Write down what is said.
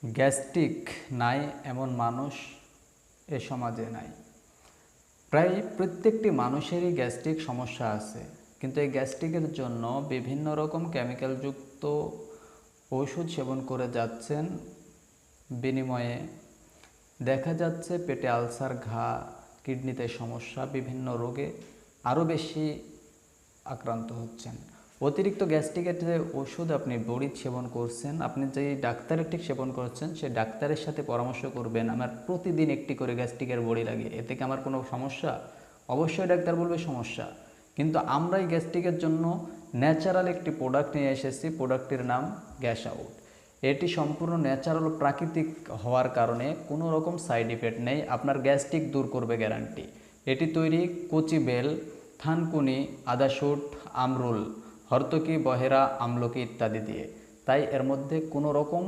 Gastric নাই এমন মানুষ এ সমাজে নাই। প্রায় প্রত্যেকটি মানুষেরই গ্যাস্ট্রিক সমস্যা আছে, কিন্তু এই গ্যাস্ট্রিকের জন্য বিভিন্ন রকম কেমিক্যালযুক্ত ওষুধ সেবন করে যাচ্ছেন। বিনিময়ে দেখা যাচ্ছে পেটে আলসার, ঘা, কিডনিতে সমস্যা, বিভিন্ন রোগে আরও বেশি আক্রান্ত হচ্ছেন। অতিরিক্ত গ্যাস্ট্রিকের যে ওষুধ আপনি বড়ি সেবন করছেন, আপনি যেই ডাক্তারের ঠিক সেবন করছেন সেই ডাক্তারের সাথে পরামর্শ করবেন, আমার প্রতিদিন একটি করে গ্যাস্ট্রিকের বড়ি লাগে, এতে কি আমার কোনো সমস্যা? অবশ্যই ডাক্তার বলবে সমস্যা। কিন্তু আমরা এই গ্যাস্ট্রিকের জন্য ন্যাচারাল একটি প্রোডাক্ট নিয়ে এসেছি, প্রোডাক্টের নাম গ্যাস আউট। এটি সম্পূর্ণ ন্যাচারাল, প্রাকৃতিক হওয়ার কারণে কোনো রকম সাইড ইফেক্ট নেই, আপনার গ্যাস্ট্রিক দূর করবে গ্যারান্টি। এটি তৈরি কচি বেল, থানকুনি, আদাশুট, আমরুল, হর্তকি, বহেরা, আমলকি ইত্যাদি দিয়ে। তাই এর মধ্যে কোনো রকম